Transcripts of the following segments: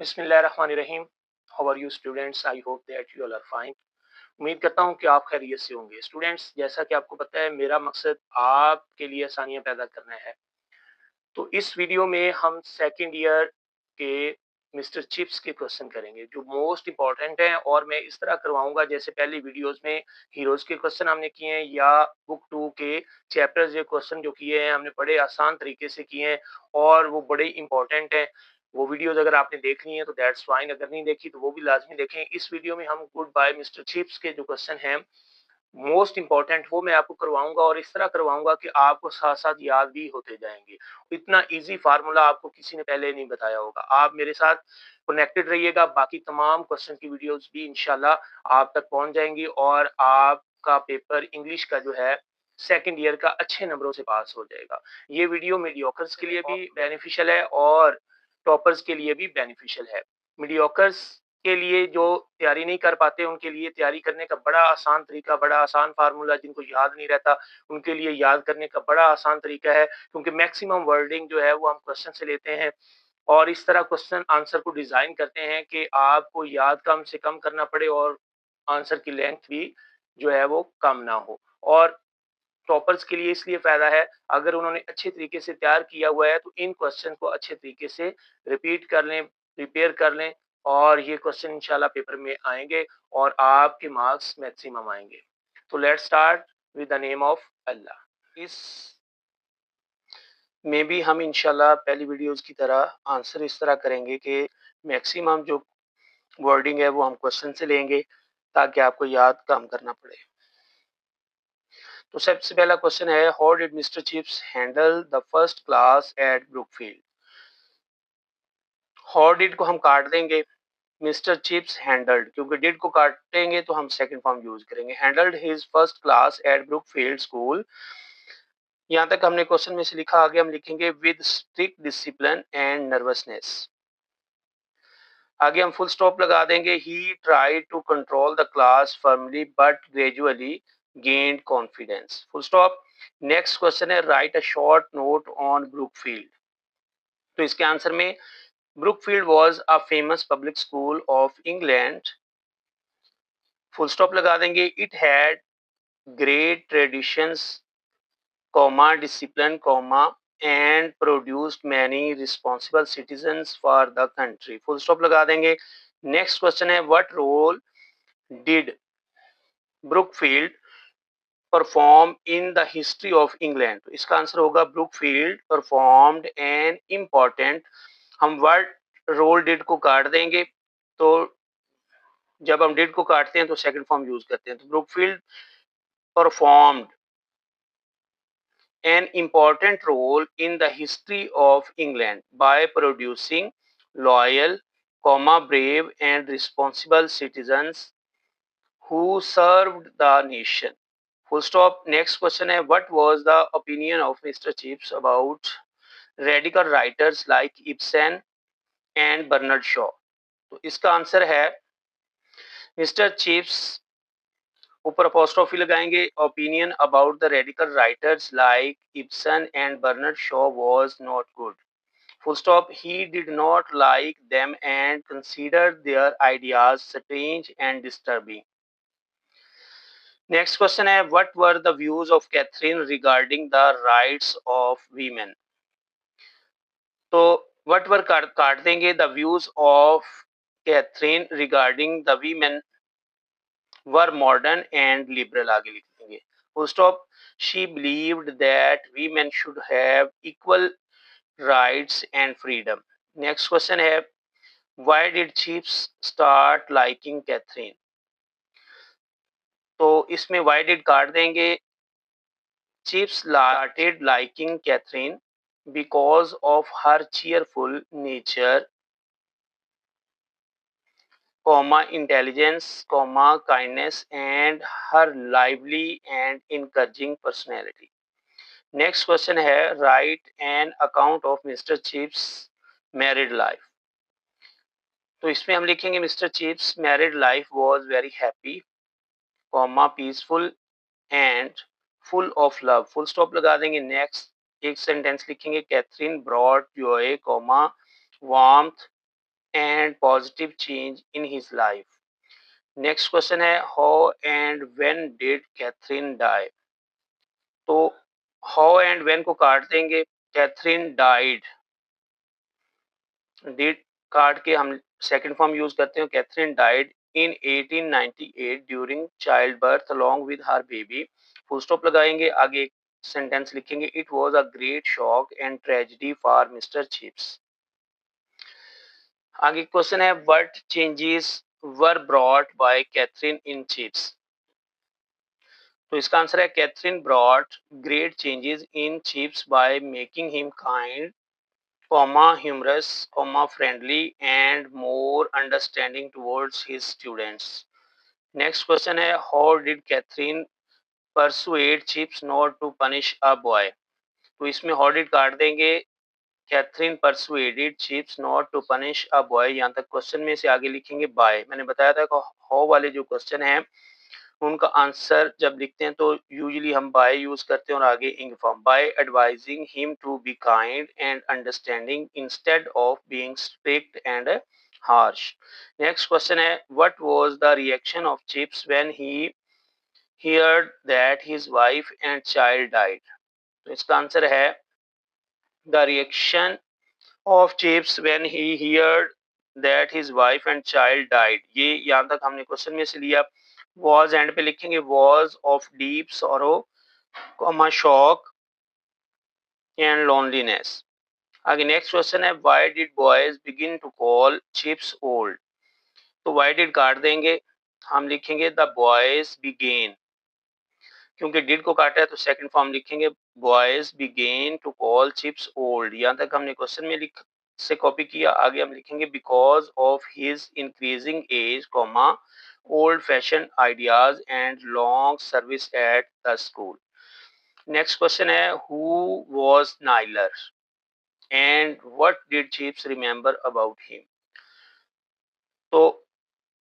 बिस्मिल्लाहिर्रहमानिर्रहीम। How are you students? I hope that you all are fine. उम्मीद करता हूँ कि आप खैरियत से होंगे। स्टूडेंट्स, जैसा कि आपको पता है, मेरा मकसद आपके लिए आसानियाँ पैदा करना है। तो इस वीडियो में हम सेकंड ईयर के मिस्टर चिप्स के क्वेश्चन करेंगे जो मोस्ट इंपॉर्टेंट हैं, और मैं इस तरह करवाऊंगा जैसे पहली वीडियोस में हीरोज के क्वेश्चन हमने किए हैं, या बुक 2 के चैप्टर्स जो क्वेश्चन जो किए हैं हमने बड़े आसान तरीके से किए हैं और वो बड़े इंपॉर्टेंट हैं। वो वीडियोस अगर आपने देख ली हैं तो दैट्स फाइन, अगर नहीं देखी तो वो भी लाजमी देखें। इस वीडियो में हम गुड बाय मिस्टर चिप्स के जो क्वेश्चन हैं मोस्ट इंपॉर्टेंट वो मैं आपको करवाऊंगा, और इस तरह करवाऊंगा कि आपको साथ साथ याद भी होते जाएंगे। इतना इजी फार्मूला आपको किसी ने पहले नहीं बताया होगा। आप मेरे साथ कनेक्टेड रहिएगा, बाकी तमाम क्वेश्चन की वीडियोस भी इंशाल्लाह आप तक पहुंच जाएंगी और आपका पेपर इंग्लिश का जो है सेकंड ईयर का अच्छे नंबरों से पास हो जाएगा। ये वीडियो मीडियोकर्स के लिए भी बेनिफिशियल है और टॉपर्स के लिए भी बेनिफिशियल है। मीडियोकर्स के लिए जो तैयारी नहीं कर पाते उनके लिए तैयारी करने का बड़ा आसान तरीका, बड़ा आसान फार्मूला, जिनको याद नहीं रहता उनके लिए याद करने का बड़ा आसान तरीका है, क्योंकि मैक्सिमम वर्डिंग जो है वो हम क्वेश्चन से लेते हैं और इस तरह क्वेश्चन आंसर को डिजाइन करते हैं कि आपको याद कम से कम करना पड़े और आंसर की लेंथ भी जो है वो कम ना हो। और टॉपर्स के लिए इसलिए फायदा है, अगर उन्होंने अच्छे तरीके से तैयार किया हुआ है तो इन क्वेश्चन को अच्छे तरीके से रिपीट कर लें, प्रिपेयर कर लें, और ये क्वेश्चन इंशाल्लाह पेपर में आएंगे और आपके मार्क्स मैक्सिमम आएंगे। तो let's start with the name of अल्लाह। इस में भी हम इंशाल्लाह पहली वीडियोस की तरह आंसर इस तरह करेंगे कि मैक्सिमम जो वर्डिंग है वो हम क्वेश्चन से लेंगे ताकि आपको याद कम करना पड़े। तो सबसे पहला क्वेश्चन है, how did mister chips handle the first class eight Brookfield. How did को हम काट देंगे, मिस्टर चिप्स हैंडल्ड, क्योंकि डिड को काटेंगे तो हम सेकंड फॉर्म यूज करेंगे। Handled his first class eight Brookfield school. यहाँ तक हमने क्वेश्चन में से लिखा, आगे हम लिखेंगे with strict discipline and nervousness. आगे हम फुल स्टॉप लगा देंगे। He tried to control the class firmly but gradually gained confidence. Full stop. Next question है, write a short note on Brookfield. तो इसके आंसर में, Brookfield was a famous public school of England. Full stop लगा देंगे। It had great traditions, comma discipline, comma and produced many responsible citizens for the country. Full stop लगा देंगे। Next question है, what role did Brookfield perform in the history of England. तो इसका answer होगा, Brookfield performed an important. हम word role did को काट देंगे, तो जब हम डिड को काटते हैं तो सेकंड फॉर्म यूज करते हैं। तो Brookfield performed an important role in the history of England by producing loyal, brave and responsible citizens who served the nation. Full stop. Next question है, what was the opinion of Mr. Chips about radical writers like Ibsen and Bernard Shaw? तो इसका answer है, mister chips ऊपर apostrophe लगाएंगे, opinion about the radical writers like Ibsen and Bernard Shaw was not good. Full stop. He did not like them and considered their ideas strange and disturbing. Next question है, what were the views of Catherine regarding the rights of women. तो what were काट देंगे, the views of Catherine regarding the women were modern and liberal। आगे लिख देंगे। Full stop. She believed that women should have equal rights and freedom। Next question है, why did Chips start liking Catherine? तो इसमें why did काट देंगे। Chips started liking Catherine because of her cheerful nature, intelligence, kindness and her lively and encouraging personality। Next question है, write an account of mister chips married life. तो इसमें हम लिखेंगे, mister chips married life was very happy, peaceful and full of love. Full stop लगा देंगे। Next एक sentence लिखेंगे, Catherine brought joy, warmth and positive change in his life. Next question है how and when did Catherine die. तो how and when को काट देंगे, Catherine died, did काट के हम सेकंड फॉर्म यूज करते हैं, Catherine died in 1898 during child birth along with her baby. Full stop लगाएंगे, आगे एक सेंटेंस लिखेंगे, it was a great shock and tragedy for Mister Chips. आगे क्वेश्चन है what changes were brought by Catherine in Chips. तो इसका answer है Catherine brought great changes in Chips by making him kind, humorous, friendly and more understanding towards his students. Next question है how did Catherine persuade Chips not to punish a boy। तो इसमें how did काट देंगे, Catherine persuaded Chips not to punish a boy, यहाँ तक question में से आगे लिखेंगे by। मैंने बताया था कि how वाले जो क्वेश्चन है उनका आंसर जब लिखते हैं तो यूजुअली हम बाय यूज करते हैं और आगे ing form, by advising him to be kind and understanding instead of being strict and harsh. Next question है what was the reaction of Chips when he heard that his wife and child died. तो इसका answer है the reaction of Chips when he heard that his wife and child died। ये यहाँ तक हमने question में से लिया। was एंड पे लिखेंगे was of deep sorrow, shock and loneliness। आगे नेक्स्ट क्वेश्चन है why did boys begin to call Chips old। तो why did काट देंगे, हम लिखेंगे the boys began, क्योंकि डिड को काटा है तो सेकंड फॉर्म लिखेंगे boys began to call Chips old. यहाँ तक हमने क्वेश्चन में लिख से कॉपी किया, आगे हम लिखेंगे because of his increasing age, comma old fashion ideas and long service at the school. Next question है who was Naylor and what did Chips remember about him. तो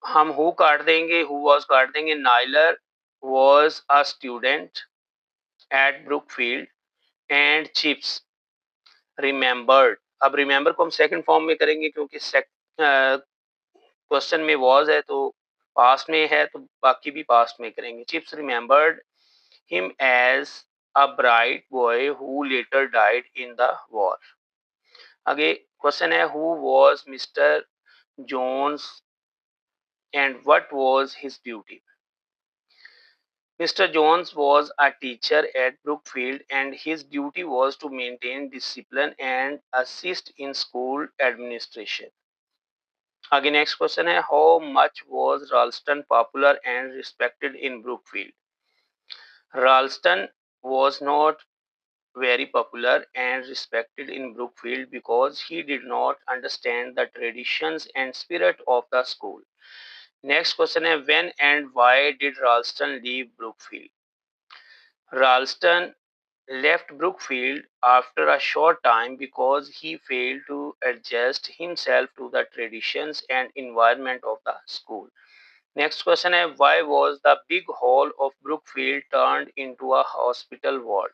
हम हु काट देंगे, हु वाज काट देंगे, Naylor was a student at Brookfield and Chips remembered. अब remember को हम सेकंड फॉर्म में करेंगे क्योंकि क्वेश्चन में वॉज है तो पास्ट में है तो बाकी भी पास्ट में करेंगे। Chips remembered him as a bright boy who later died in the war. आगे क्वेश्चन है who was Mister Jones and what was his duty. Mr. Jones was a teacher at Brookfield and his duty was to maintain discipline and assist in school administration. Again, next question है how much was Ralston popular and respected in Brookfield? Ralston was not very popular and respected in Brookfield because he did not understand the traditions and spirit of the school. Next question है when and why did Ralston leave Brookfield? Ralston left Brookfield after a short time because he failed to adjust himself to the traditions and environment of the school. Next question है why was the big hall of Brookfield turned into a hospital ward?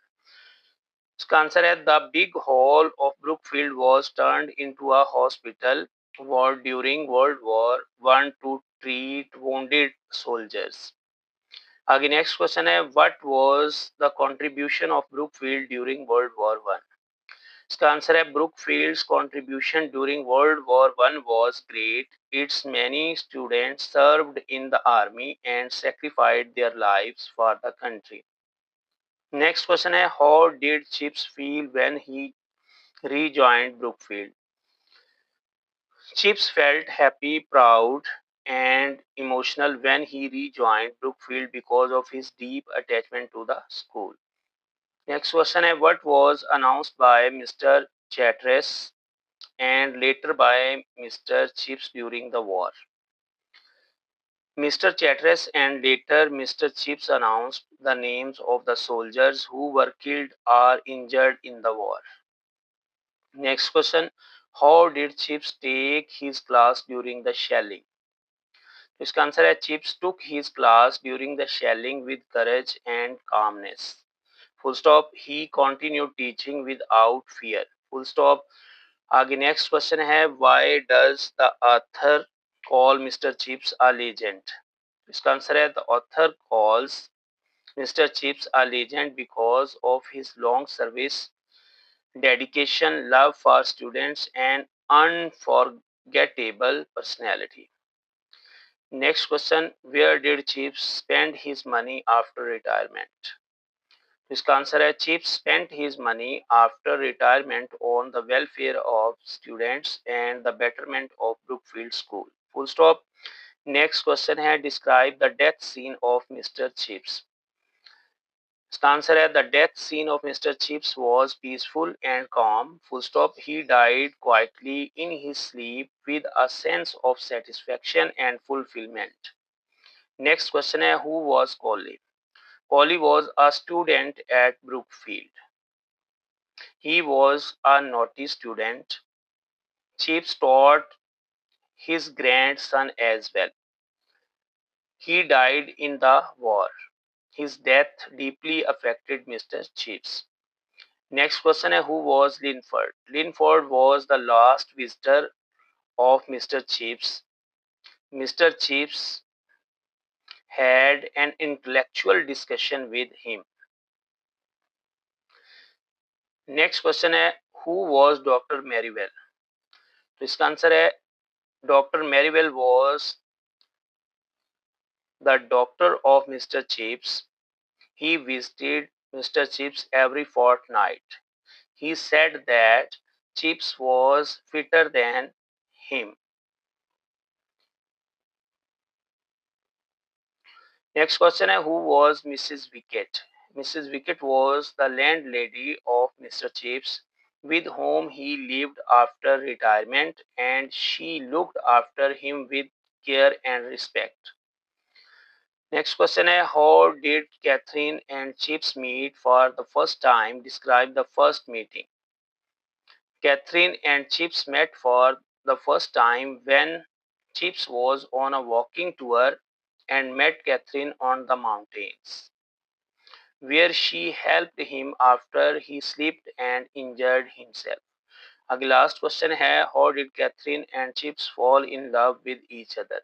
इसका answer है the big hall of Brookfield was turned into a hospital ward during World War I to treat wounded soldiers. आगे next question है what was the contribution of Brookfield during World War one. इसका answer है Brookfield's contribution during World War one was great, it's many students served in the army and sacrificed their lives for the country. Next question है how did Chips feel when he rejoined Brookfield? Chips felt happy, proud, and emotional when he rejoined Brookfield because of his deep attachment to the school. Next question is what was announced by Mr. Chatteress and later by Mr. Chips during the war? Mr. Chatteress and later Mr. Chips announced the names of the soldiers who were killed or injured in the war. Next question, how did Chips take his class during the shelling? इसका answer है chips took his class during the shelling with courage and calmness. Full stop. He continued teaching without fear. Full stop. आगे next question है, why does the author call mister chips a legend? इसका answer है, the author calls mister chips a legend because of his long service, dedication, love for students, and unforgettable personality. Next question, where did Chips spend his money after retirement? इसका answer है, Chips spent his money after retirement on the welfare of students and the betterment of Brookfield School. Full stop. Next question है, describe the death scene of Mr. Chips. इसका answer है, the death scene of mister Chips was peaceful and calm. Full stop. He died quietly in his sleep with a sense of satisfaction and fulfillment. Next question है, who was Collie? Collie was a student at Brookfield. He was a naughty student. Chips taught his grandson as well. He died in the war. His death deeply affected Mr. Chips. Next question है, who was Linford? Linford was the last visitor of Mr. Chips. Mr. Chips had an intellectual discussion with him. Next question है, who was Dr. Merivale? तो इसका answer है, Dr. Merivale was the doctor of Mr. Chips. He visited Mr. Chips every fortnight. He said that Chips was fitter than him. Next question है, who was Mrs. Wicket? Mrs. Wicket was the landlady of Mr. Chips, with whom he lived after retirement, and she looked after him with care and respect. Next question है, how did Catherine and Chips meet for the first time? Describe the first meeting. Catherine and Chips met for the first time when Chips was on a walking tour and met Catherine on the mountains, where she helped him after he slipped and injured himself. अगला last question है, how did Catherine and Chips fall in love with each other?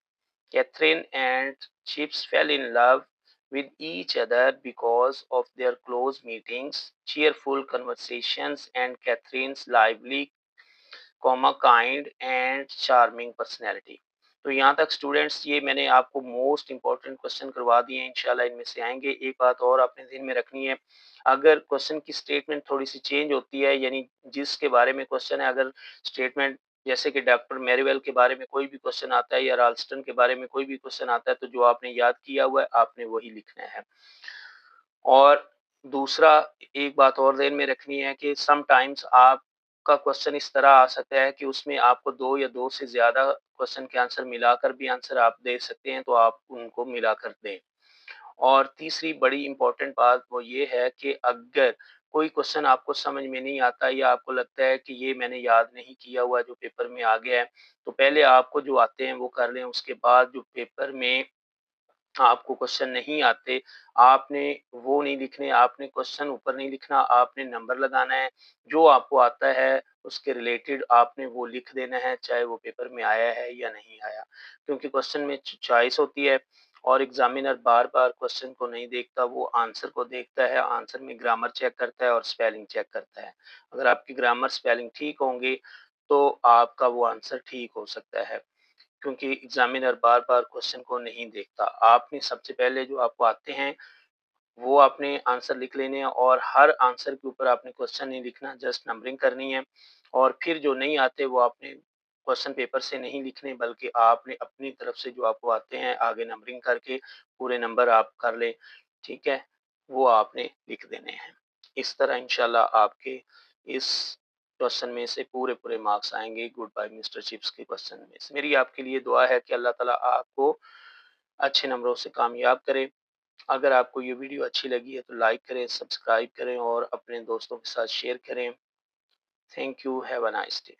Catherine and Chips fell in love with each other because of their close meetings, cheerful conversations, and Catherine's lively, kind and charming personality. तो यहाँ तक students ये मैंने आपको most important question करवा दिए हैं, इंशाल्लाह इनमें से आएंगे. एक बात और आपने ध्यान में रखनी है, अगर क्वेश्चन की स्टेटमेंट थोड़ी सी चेंज होती है, यानी जिसके बारे में क्वेश्चन है, अगर स्टेटमेंट जैसे कि डॉक्टर मैरीवेल के बारे में कोई भी क्वेश्चन आता है या राल्स्टन के बारे में कोई भी क्वेश्चन आता है, तो जो आपने याद किया हुआ है आपने वही लिखना है. और दूसरा एक बात और ध्यान में रखनी है कि समटाइम्स आपका क्वेश्चन इस तरह आ सकता है कि उसमें आपको 2 या 2 से ज़्यादा क्वेश्चन के आंसर मिलाकर भी आंसर आप दे सकते हैं, तो आप उनको मिलाकर दें. और तीसरी बड़ी इम्पोर्टेंट बात वो ये है कि अगर कोई क्वेश्चन आपको समझ में नहीं आता या आपको लगता है कि ये मैंने याद नहीं किया हुआ जो पेपर में आ गया है, तो पहले आपको जो आते हैं वो कर लें. उसके बाद जो पेपर में आपको क्वेश्चन नहीं आते, आपने वो नहीं लिखने, आपने क्वेश्चन ऊपर नहीं लिखना, आपने नंबर लगाना है. जो आपको आता है उसके रिलेटेड आपने वो लिख देना है, चाहे वो पेपर में आया है या नहीं आया. क्योंकि क्वेश्चन में चॉइस होती है और एग्जामिनर बार-बार क्वेश्चन को नहीं देखता, वो आंसर को देखता है. आंसर में ग्रामर चेक करता है और स्पेलिंग चेक करता है. अगर आपकी ग्रामर स्पेलिंग ठीक होंगे, तो आपका वो आंसर ठीक हो सकता है. क्योंकि एग्जामिनर बार-बार क्वेश्चन को नहीं देखता. आपने सबसे पहले जो आपको आते हैं, वो आपने आंसर लिख लेने हैं और हर आंसर के ऊपर आपने क्वेश्चन नहीं लिखना, जस्ट नंबरिंग करनी है. और फिर जो नहीं आते वो आपने क्वेश्चन पेपर से नहीं लिखने, बल्कि आपने अपनी तरफ से जो आपको आते हैं आगे नंबरिंग करके पूरे नंबर आप कर लें, ठीक है? वो आपने लिख देने हैं. इस तरह इंशाल्लाह आपके इस क्वेश्चन में से पूरे मार्क्स आएंगे गुड बाय मिस्टर चिप्स के क्वेश्चन में से. मेरी आपके लिए दुआ है कि अल्लाह ताला आपको अच्छे नंबरों से कामयाब करे. अगर आपको ये वीडियो अच्छी लगी है तो लाइक करें, सब्सक्राइब करें और अपने दोस्तों के साथ शेयर करें. Thank you. Have a nice day.